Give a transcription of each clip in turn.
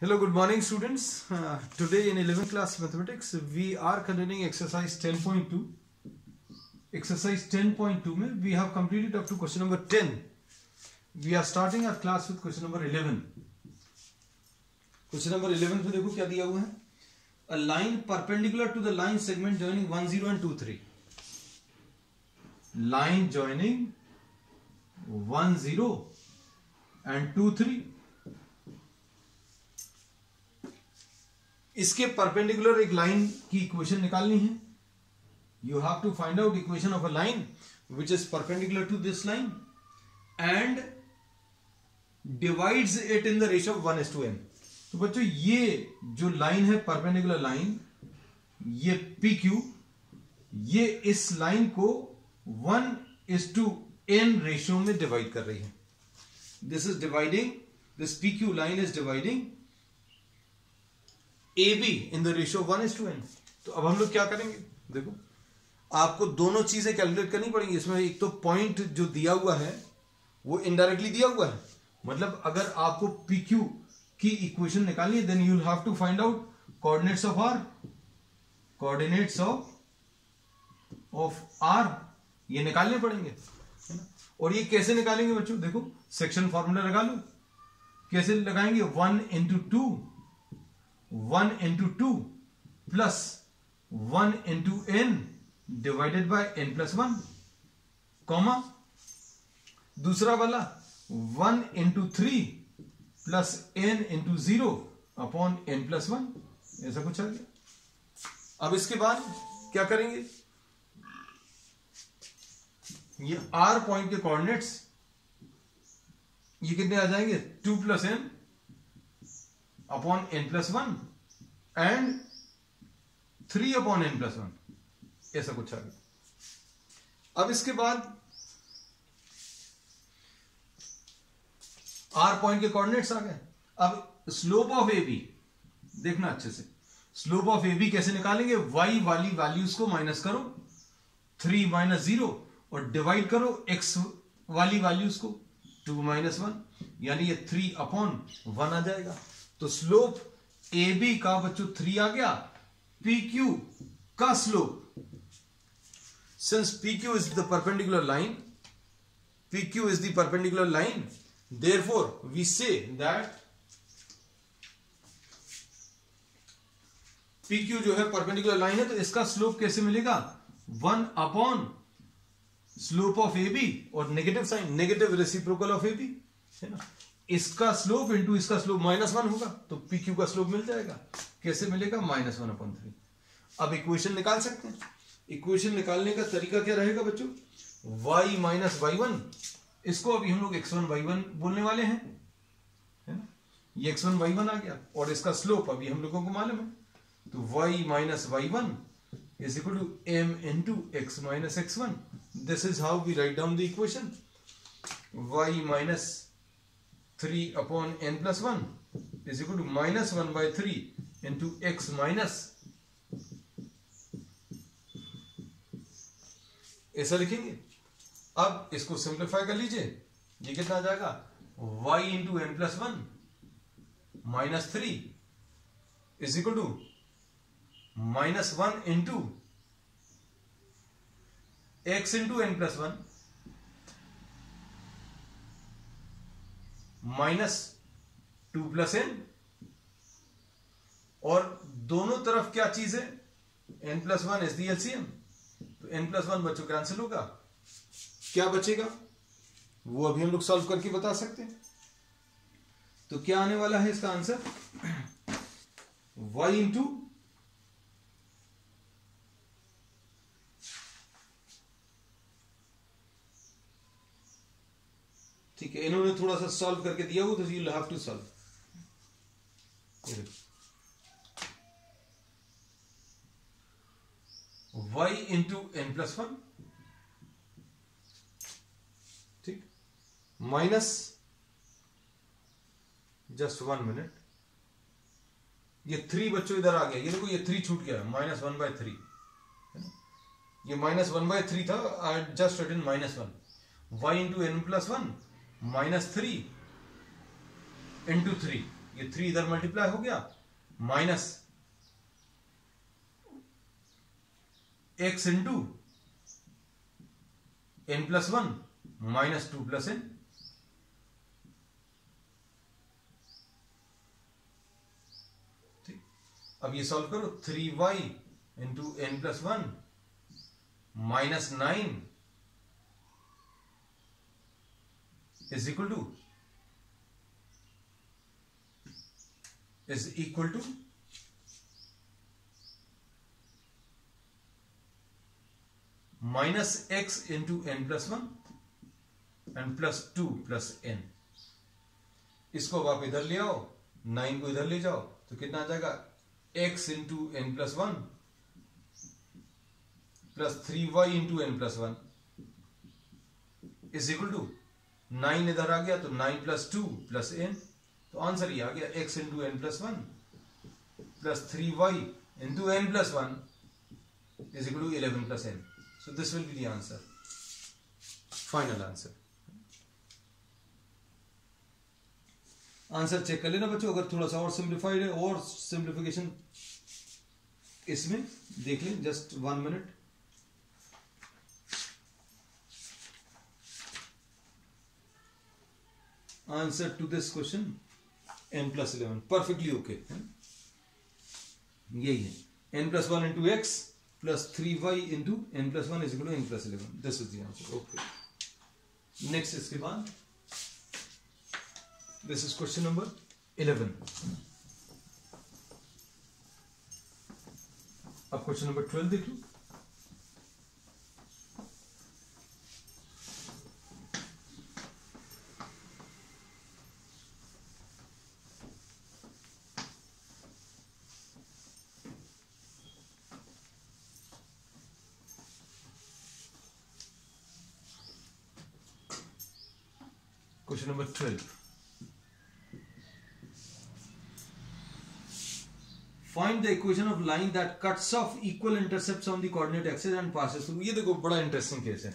Hello, good morning students. Today in 11th class mathematics we are continuing exercise 10.2. Exercise 10.2 में we have completed up to question number 10. We are starting our class with question number 11. Question number 11 पे देखो क्या दिया हुआ है. A line perpendicular to the line segment joining 1, 0 and 2, 3. Line joining 1, 0 and 2, 3. इसके perpendicular एक line की equation निकालनी है. You have to find out equation of a line which is perpendicular to this line and divides it in the ratio of 1:n. तो बच्चों ये जो line है परपेंडिकुलर लाइन, ये PQ, ये इस लाइन को 1:n रेशियो में डिवाइड कर रही है. This is dividing, this PQ line is dividing AB in the ratio 1:n. तो अब हम लोग क्या करेंगे, देखो आपको दोनों चीजें कैलकुलेट करनी पड़ेंगी. इसमें एक तो पॉइंट जो दिया हुआ है वो इनडायरेक्टली दिया हुआ है, मतलब अगर आपको PQ की इक्वेशन निकालनी है then you will have to find out coordinates of R ये निकालने पड़ेंगे, है ना. और ये कैसे निकालेंगे बच्चों, देखो सेक्शन फॉर्मूला लगा लो. कैसे लगाएंगे, 1 into 2 plus 1 into n divided by n plus 1, comma दूसरा वाला 1 into 3 plus n into 0 upon n plus 1. ऐसा कुछ आ गया. अब इसके बाद क्या करेंगे, ये R पॉइंट के कोऑर्डिनेट्स ये कितने आ जाएंगे, 2 plus n upon n plus 1 and 3 upon n plus 1, ऐसा कुछ आ गया. अब इसके बाद R पॉइंट के कोऑर्डिनेट्स आ गए. अब स्लोप ऑफ AB देखना अच्छे से. स्लोप ऑफ AB कैसे निकालेंगे, y वाली वैल्यूज को माइनस करो 3 minus 0 और डिवाइड करो x वाली वैल्यूज को 2 minus 1, यानी ये 3 upon 1 आ जाएगा. तो स्लोप AB का बच्चों 3 आ गया. PQ का slope, since PQ is the perpendicular line, PQ is the perpendicular line, therefore we say that PQ जो है परपेंडिकुलर लाइन है, तो इसका स्लोप कैसे मिलेगा, 1 अपॉन स्लोप ऑफ AB और negative sign, negative reciprocal of AB, है ना. इसका स्लोप इंटू इसका स्लोप -1 होगा, तो PQ का स्लोप मिल जाएगा. कैसे मिलेगा, -1/3. अब इक्वेशन निकाल सकते हैं. इक्वेशन निकालने का तरीका क्या रहेगा बच्चों, y minus y1, इसको अभी हम लोग x1 y1 बोलने वाले हैं, है ना. ये x1 y1 आ गया और इसका स्लोप अभी हम लोगों को मालूम है. तो y minus y1 is equal to m into x minus x1. This is how we write down the equation. Y minus 3 upon n plus 1 is equal to -1/3 into x minus, ऐसा लिखेंगे. अब इसको सिंप्लीफाई कर लीजिए. ये कितना आ जाएगा, y into n plus 1 minus 3 is equal to -1 into x into n plus 1 -2 plus n, और दोनों तरफ क्या चीज है, n plus 1 is the LCM. तो n plus 1 बच्चों कैंसिल होगा. क्या बचेगा वो अभी हम लोग सॉल्व करके बता सकते हैं. तो क्या आने वाला है इसका आंसर, y इंटू ठीक है, इन्होंने थोड़ा सा सॉल्व करके दिया हो तो you have to solve. y into n plus 1, ठीक, माइनस, जस्ट 1 मिनट, ये 3 बच्चों इधर आ गया. ये देखो ये 3 छूट गया, -1/3, ये -1/3 था. I just written -1. y into n plus 1 -3 into 3 ये 3 इधर मल्टीप्लाई हो गया, minus x into n+1 minus 2 + n। ठीक, अब ये सॉल्व करो, 3y into n+1 minus 9 is equal to minus x into n+1 and +2 + n। इसको अब आप इधर ले आओ, 9 को इधर ले जाओ तो कितना आ जाएगा, x into n+1 plus 3y into n+1 is equal to 9 इधर आ गया तो 9 + 2 + n। तो आंसर ये आ गया x into n+1 plus 3y into n+1 is equal to 11 + n। So this will be the answer, final answer. Answer check कर लेना बच्चों, अगर थोड़ा सा और सिंप्लीफाइड है और सिंप्लीफिकेशन इसमें देख लें, just 1 minute. Answer to this question n+11 perfectly okay है? यही है, n+1 into x plus 3y into n+1 is equal to n+11। this is the answer। okay, next इसके बाद this is question number 11। अब question number 12 देख लो। Question number 12. Find the equation of line that cuts off equal intercepts on the coordinate axis and passes through। ये देखो बड़ा interesting case है,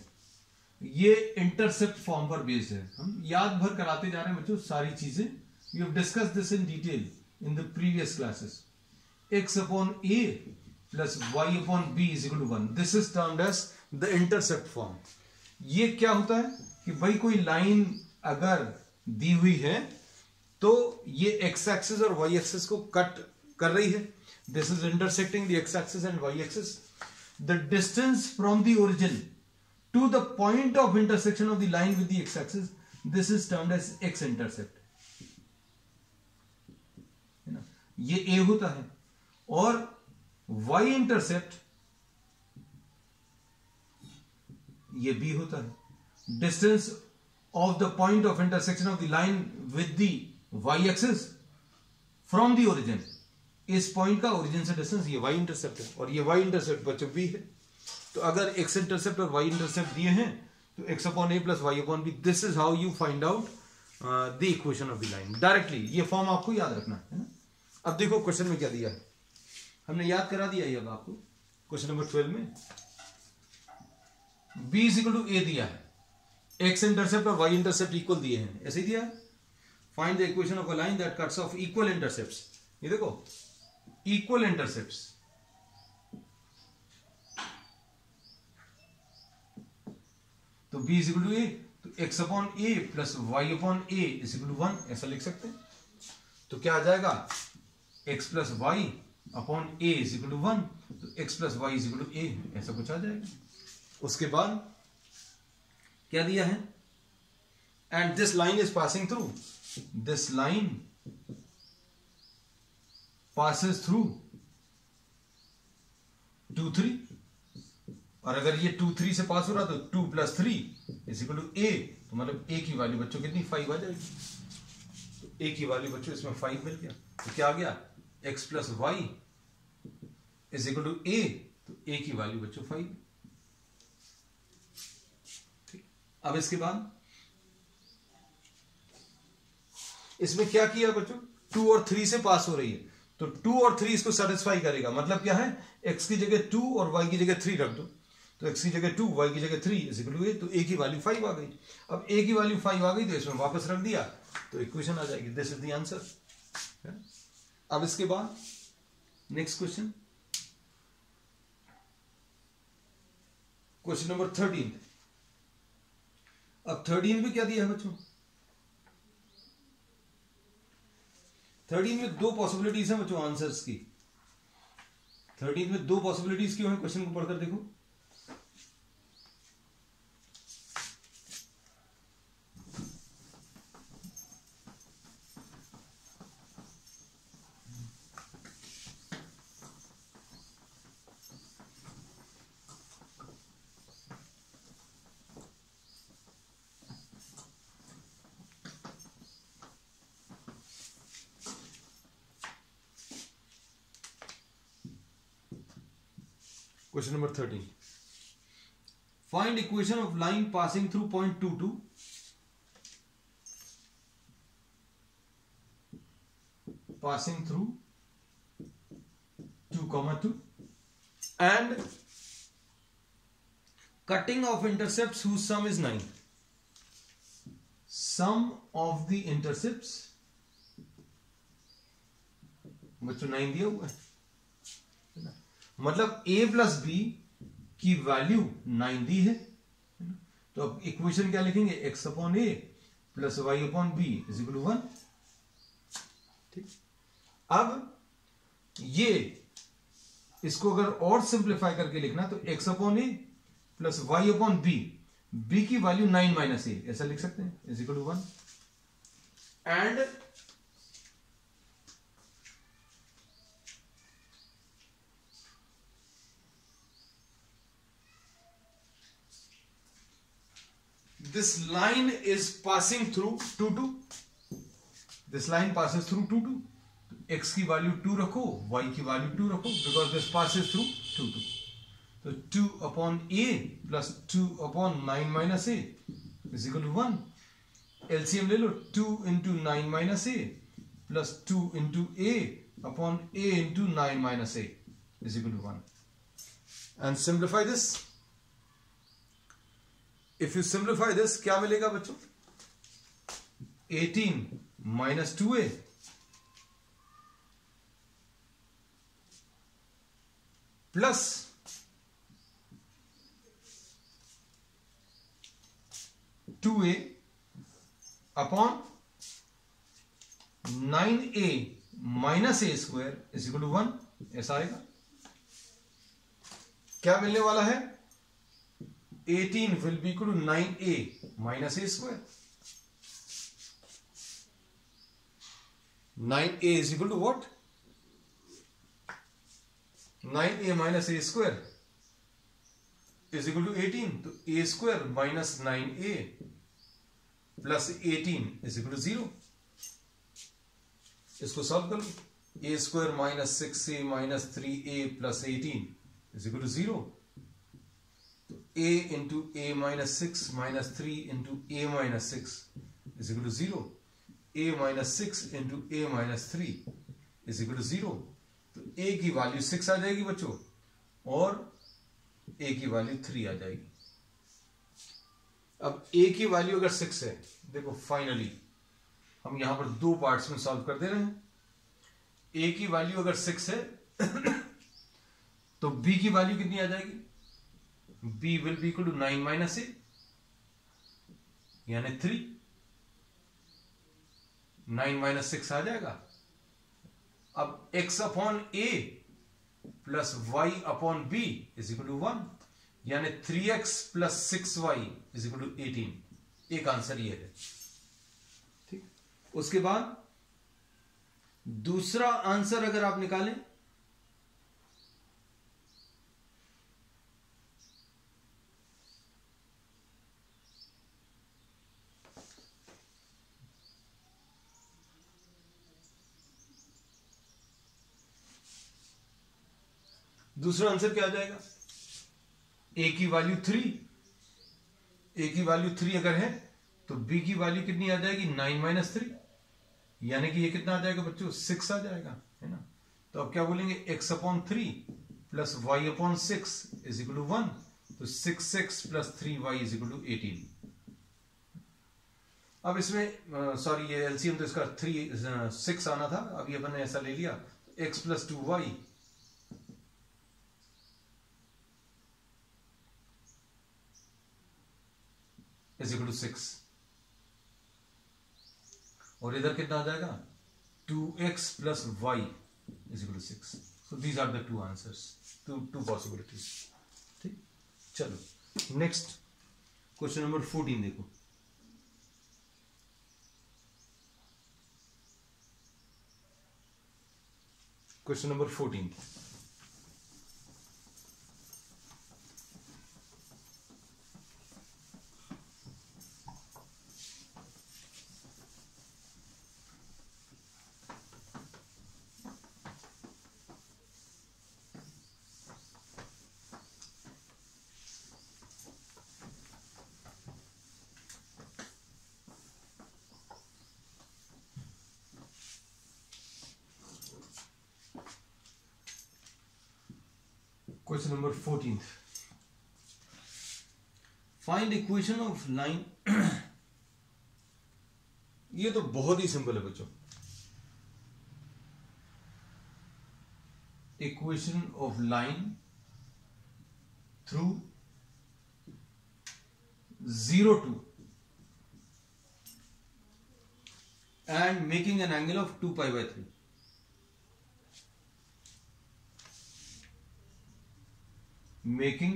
ये intercept form पर बेस्ड है। हम याद भर कराते जा रहे हैं बच्चों सारी चीजें। We have discussed this in detail in the previous classes. x/a plus y/b is equal to 1। This is termed as the intercept form. ये क्या होता है कि भाई कोई लाइन अगर दी हुई है तो ये x एक्सिस और y एक्सिस को कट कर रही है। This is intersecting the x axis and y axis. The distance from the origin to the point of intersection of the line with the x axis, this is termed as x intercept, है ना। ये a होता है और y intercept ये b होता है। Distance of the point of intersection of the line with the y-axis from the origin, इस पॉइंट का ओरिजिन से डिस्टेंस ये y इंटरसेप्ट है और ये y इंटरसेप्ट बच्चों b है। तो अगर x इंटरसेप्ट और y इंटरसेप्ट दिए हैं तो x/a plus y/b, this is how you find out the equation of the line directly. ये फॉर्म आपको याद रखना है ना। अब देखो क्वेश्चन में क्या दिया है, हमने याद करा दिया है अब आपको। क्वेश्चन नंबर 12 में b is equal to a दिया है, x इंटरसेप्ट और y इंटरसेप्ट इक्वल दिए हैं, ऐसे ही दिया है। Find the equation of a line that cuts off equal intercepts. ये देखो इक्वल इंटरसेप्ट्स, तो b is equal to a, तो x/a plus y/a is equal to 1 ऐसा लिख सकते हैं। तो क्या आ जाएगा, x plus y upon a is equal to 1, तो x plus y is equal to a ऐसा कुछ आ जाएगा। उसके बाद क्या दिया है, and this line is passing through, this line passes through 2 3, और अगर ये 2 3 से पास हो रहा तो 2 + 3 इज इक्वल टू a, तो मतलब a की वैल्यू बच्चों कितनी 5 आ जाएगी। तो a की वैल्यू बच्चों इसमें 5 मिल गया, तो क्या आ गया, x plus y is equal to a, तो a की वैल्यू बच्चों 5। अब इसके बाद इसमें क्या किया बच्चों, 2 और 3 से पास हो रही है, तो 2 और 3 इसको सेटिस्फाई करेगा। मतलब क्या है, x की जगह 2 और y की जगह 3 रख दो, तो x की जगह 2 y की जगह 3 इज इक्वल टू a, तो a की वैल्यू 5 आ गई। अब a की वैल्यू 5 आ गई तो इसमें वापस रख दिया तो इक्वेशन आ जाएगी। This is the answer. अब इसके बाद नेक्स्ट क्वेश्चन, क्वेश्चन नंबर 13। अब 13 में क्या दिया है बच्चों? 13 में दो पॉसिबिलिटीज हैं बच्चों आंसर्स की। 13 में दो पॉसिबिलिटीज क्यों है? क्वेश्चन को पढ़कर देखो। Question number 13. Find equation of line passing through point 2, 2. Passing through 2, 2. And cutting of intercepts whose sum is 9. Sum of the intercepts, बच्चों 9 दिया हुआ है, मतलब a प्लस बी की वैल्यू 9 दी है। तो अब इक्वेशन क्या लिखेंगे? x upon A plus Y upon B is equal to 1। ठीक, अब ये इसको अगर और सिंप्लीफाई करके लिखना तो x upon A plus Y upon B, B की वैल्यू 9 माइनस ए, ऐसा लिख सकते हैं, is equal to 1। And this line is passing through 2, 2. This line passes through 2, 2. x की वैल्यू 2 रखो, y की वैल्यू 2 रखो, because this passes through 2, 2. तो 2 upon a plus 2 upon 9 minus a is equal to 1। LCM ले लो, 2 into 9 minus a plus 2 into a upon a into 9 minus a is equal to 1। And simplify this. If you simplify this क्या मिलेगा बच्चों? 18 minus 2a plus 2a upon 9a minus a square is equal to 1, ऐसा आएगा। क्या मिलने वाला है? 18 will be equal to 9a minus a square. 9a is equal to what? 9a minus a square is equal to 18. तो a square minus 9a plus 18 is equal to 0. इसको solve कर लो। a square minus 6a minus 3a plus 18 is equal to 0. a into a minus 6 minus 3 into a minus 6 is equal to 0. a minus 6 into a minus 3 is equal to 0. तो a की value 6 आ जाएगी बच्चों और a की value 3 आ जाएगी। अब a की value अगर 6 है, देखो फाइनली हम यहां पर दो पार्ट्स में सॉल्व कर दे रहे हैं। a की वैल्यू अगर 6 है तो b की वैल्यू कितनी आ जाएगी? b will be equal to 9 minus a यानी 3। 9 minus 6 आ जाएगा। अब x upon a plus y upon b is equal to 1 यानी 3x plus 6y is equal to 18। एक आंसर ये है। ठीक, उसके बाद दूसरा आंसर अगर आप निकालें दूसरा आंसर क्या आ जाएगा? a की वैल्यू 3, a की वैल्यू 3 अगर है तो b की वैल्यू कितनी आ जाएगी? 9 माइनस 3 यानी कि ये कितना आ जाएगा बच्चों? 6 आ जाएगा, है ना। तो अब क्या बोलेंगे? x upon 3 plus y upon 6 is equal to 1। तो 6x plus 3y is equal to 18। अब इसमें सॉरी ये एलसीएम तो इसका 6 आना था, अभी अपन ने ऐसा ले लिया, x + 2y = 6 और इधर कितना आ जाएगा 2x + y = 6. So these are the two answers, two possibilities. ठीक, चलो नेक्स्ट क्वेश्चन नंबर 14 देखो. Question number 14. Question number 14. Find equation of line. ये तो बहुत ही सिंपल है बच्चों. Equation of line through 0 to and making an angle of 2π/3. Making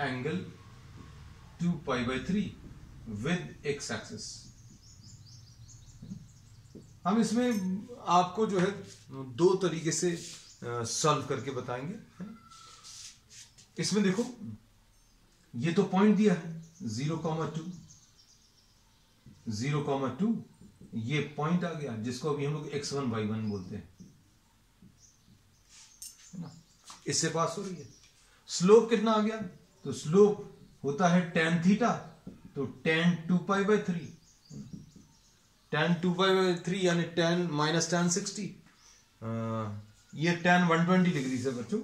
angle 2π/3 with x axis. हम इसमें आपको जो है दो तरीके से सॉल्व करके बताएंगे. इसमें देखो ये तो पॉइंट दिया है 0,2 0,2 ये पॉइंट आ गया जिसको अभी हम लोग x1 y1 बोलते हैं ना. इससे पास हो रही है. स्लोप कितना आ गया, तो स्लोप होता है tan थीटा, तो tan 2π/3 tan 2π/3 यानी tan -tan 60. ये tan 120 डिग्री है बच्चों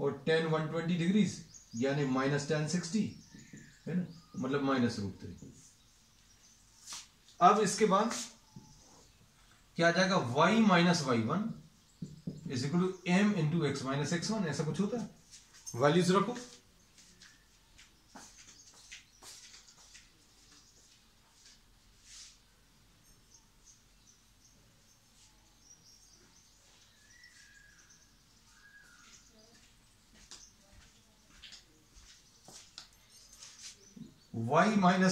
और tan 120 डिग्री यानी -tan 60 है ना, मतलब -√3. अब इसके बाद क्या आ जाएगा y - y1 = m × x - x1. ऐसा कुछ होता है. वैल्यूज रखो. y - y1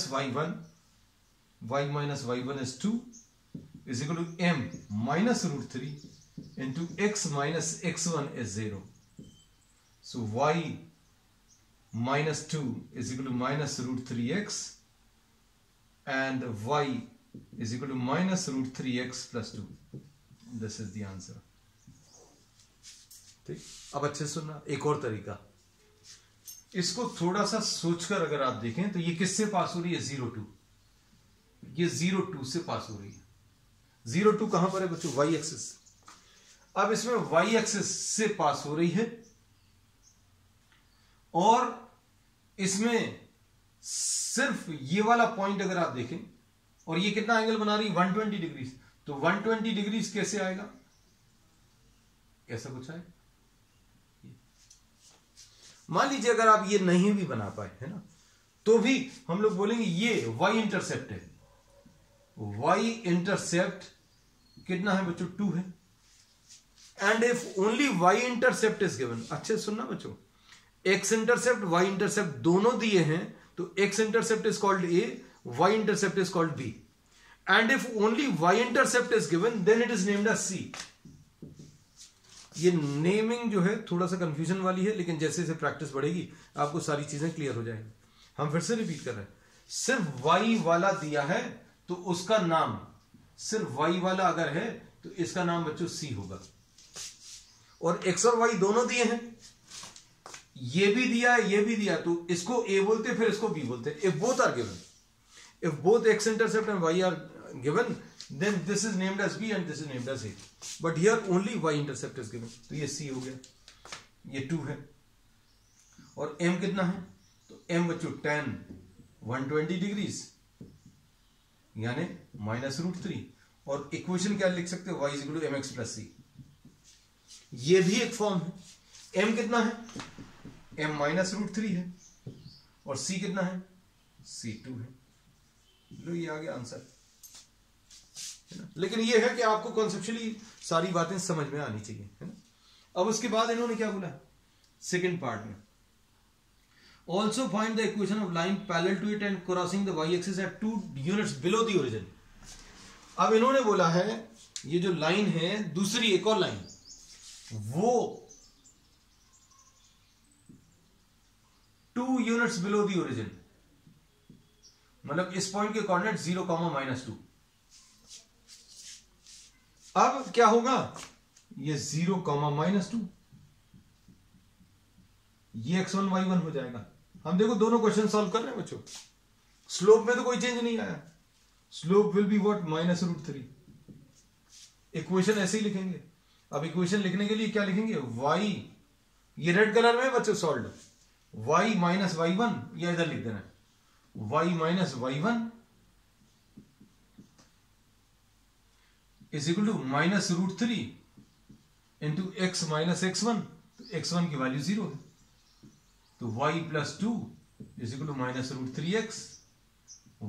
is 2 = m -√3 into x - x1 is 0. So y - 2 is equal to -√3x and y is equal to -√3x + 2. This is the answer. ठीक. अब अच्छे सुनना, एक और तरीका. इसको थोड़ा सा सोचकर अगर आप देखें तो ये किससे पास हो रही है 0,2. ये 0,2 से पास हो रही है. 0,2 कहां पर है बच्चों, y एक्सिस. अब इसमें y एक्सिस से पास हो रही है और इसमें सिर्फ ये वाला पॉइंट अगर आप देखें और ये कितना एंगल बना रही है 120 डिग्री. तो 120 डिग्री कैसे आएगा, ऐसा कुछ आएगा. मान लीजिए अगर आप ये नहीं भी बना पाए है ना, तो भी हम लोग बोलेंगे ये y इंटरसेप्ट है. y इंटरसेप्ट कितना है बच्चों 2 है. And if only y intercept is given. अच्छे सुनना बच्चों, x इंटरसेप्ट y इंटरसेप्ट दोनों दिए हैं तो x intercept is called a, y intercept is called b. And if only y intercept is given then it is named as c. ये naming जो है थोड़ा सा कंफ्यूजन वाली है, लेकिन जैसे जैसे प्रैक्टिस बढ़ेगी आपको सारी चीजें क्लियर हो जाएंगी. हम फिर से रिपीट कर रहे हैं. सिर्फ y वाला दिया है तो उसका नाम, सिर्फ y वाला अगर है तो इसका नाम बच्चों c होगा. और x और y दोनों दिए हैं, ये भी दिया है ये भी दिया, तो इसको a बोलते फिर इसको b बोलते. If both are given, if both x intercept and y are given then this is named as b and this is named as a. But here only y intercept is given, तो ये c हो गया, ये 2 है. और m कितना है, तो m बच्चों tan 120 डिग्रीज यानी -√3, और इक्वेशन क्या लिख सकते हो, y equal to mx plus C. ये भी एक फॉर्म है। m कितना है, m -√3 है, और c कितना है, c2 है। लो ये आ गया आंसर, है ना। लेकिन ये है कि आपको कॉन्सेप्चुअली सारी बातें समझ में आनी चाहिए, है ना। अब उसके बाद इन्होंने क्या बोला सेकेंड पार्ट में, also find the equation of line parallel to it and crossing the Y axis at 2 units below the origin. अब इन्होंने बोला है ये जो लाइन है दूसरी एक और लाइन, वो 2 यूनिट्स बिलो द ओरिजिन, मतलब इस पॉइंट के कोऑर्डिनेट 0, -2। अब क्या होगा, ये 0, -2, ये x1 y1 हो जाएगा। हम देखो दोनों क्वेश्चन सॉल्व कर रहे हैं बच्चों, स्लोप में तो कोई चेंज नहीं आया, slope will be what, -√3। Equation ऐसे ही लिखेंगे। अब इक्वेशन लिखने के लिए क्या लिखेंगे, y, ये रेड कलर में बच्चों सॉल्व, y - y1, या इधर लिख देना y - y1 is equal to -√3 into x - x1, तो x1 की वैल्यू 0 है, तो y + 2 is equal to -√3x,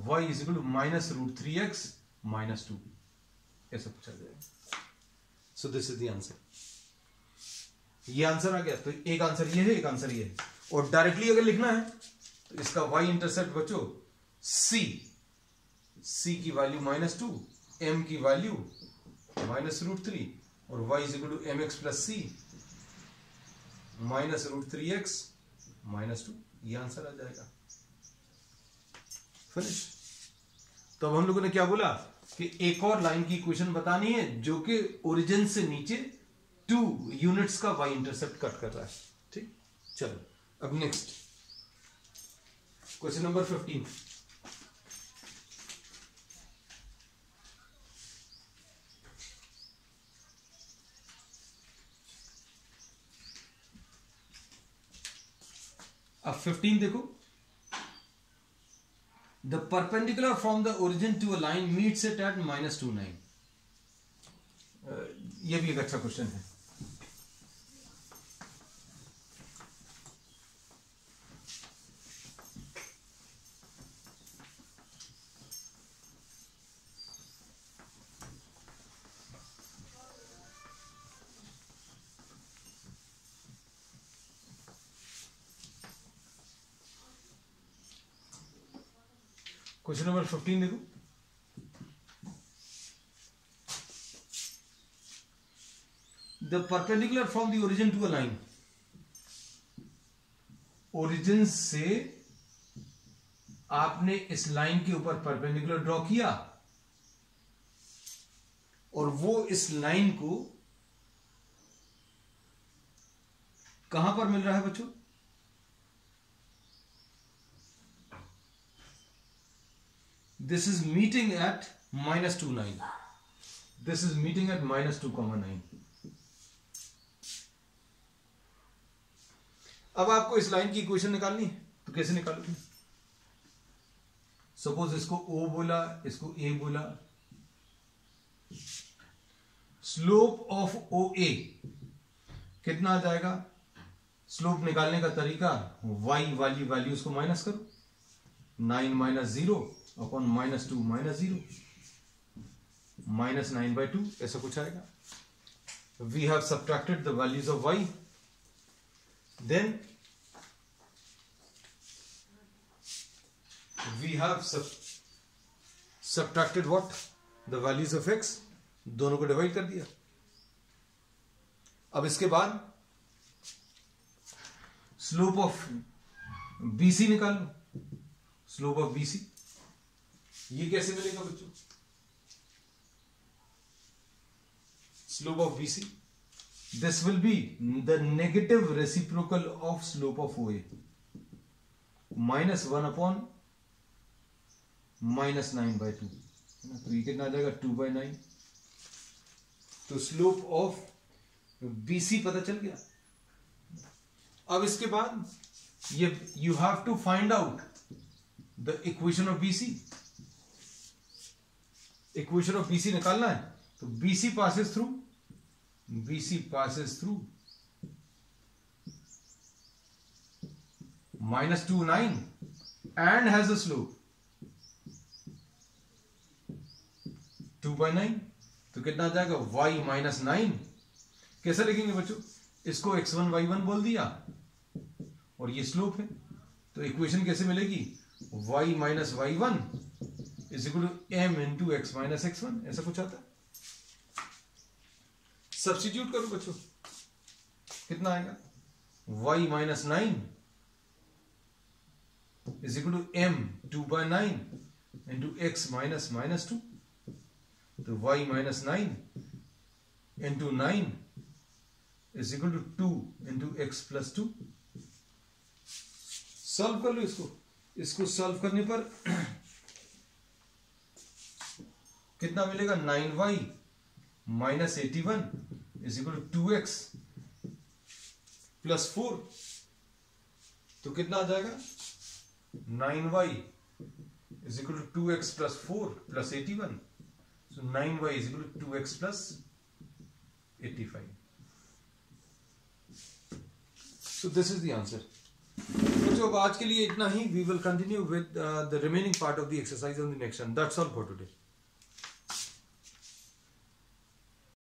y is equal to -√3x - 2, ऐसा पूछा जाएगा। So this is the answer. ये आंसर आ गया, तो एक आंसर ये है, एक आंसर ये है। और डायरेक्टली अगर लिखना है तो इसका y इंटरसेप्ट बच्चों c की वैल्यू -2, m की वैल्यू -√3, और y is equal to mx plus c -√3x -2, ये आंसर आ जाएगा। फिनिश। तो अब हम लोगों ने क्या बोला कि एक और लाइन की इक्वेशन बतानी है जो कि ओरिजिन से नीचे 2 यूनिट्स का y इंटरसेप्ट कट कर रहा है। ठीक, चलो अब नेक्स्ट क्वेश्चन नंबर 15। अब 15 देखो, the perpendicular from the origin to a line meets it at -29। ये भी एक अच्छा क्वेश्चन है। क्वेश्चन नंबर 15 देखो, the perpendicular from the origin to a line, origin से आपने इस लाइन के ऊपर परपेंडिकुलर ड्रॉ किया, और वो इस लाइन को कहां पर मिल रहा है बच्चों, this is meeting at -29, this is meeting at -2,9। अब आपको इस लाइन की इक्वेशन निकालनी है, तो कैसे निकालोगे। सपोज इसको O बोला, इसको A बोला, स्लोप ऑफ OA कितना आ जाएगा, स्लोप निकालने का तरीका y वाली वैल्यूज को माइनस करो, 9 - 0 अपॉन -2 - 0, -9/2, ऐसा कुछ आएगा। We have subtracted the values of y, then we have subtracted what, the values of x, दोनों को डिवाइड कर दिया। अब इसके बाद स्लोप ऑफ BC निकालो, स्लोप ऑफ BC ये कैसे मिलेगा बच्चों, slope of BC, this will be the negative reciprocal of slope of OA, -1 upon -9/2, तो ये कितना आ जाएगा 2/9। तो स्लोप ऑफ BC पता चल गया। अब इसके बाद ये you have to find out the equation of BC। Equation of BC निकालना है, तो BC passes through -2 9 and has a slope 2/9, तो कितना आ जाएगा y -9। कैसे लिखेंगे बच्चों, इसको x1 y1 बोल दिया और ये स्लोप है, तो इक्वेशन कैसे मिलेगी, y - y1 is equal to m into x - x1, ऐसा कुछ आता है। सब्स्टिट्यूट करो बच्चों, कितना आएगा, y -9 is equal to m 2/9 into x -2, तो y -9 into 9 is equal to 2 into x + 2। Solve कर लो इसको सॉल्व करने पर कितना मिलेगा, 9y - 81 is equal to 2x + 4, तो कितना आ जाएगा, 9y is equal to 2x + 4 + 81, so 9y is equal to 2x + 85। So this is the answer. बच्चों अब आज के लिए इतना ही। We will continue with the remaining part of the exercise on the next one. That's all for today.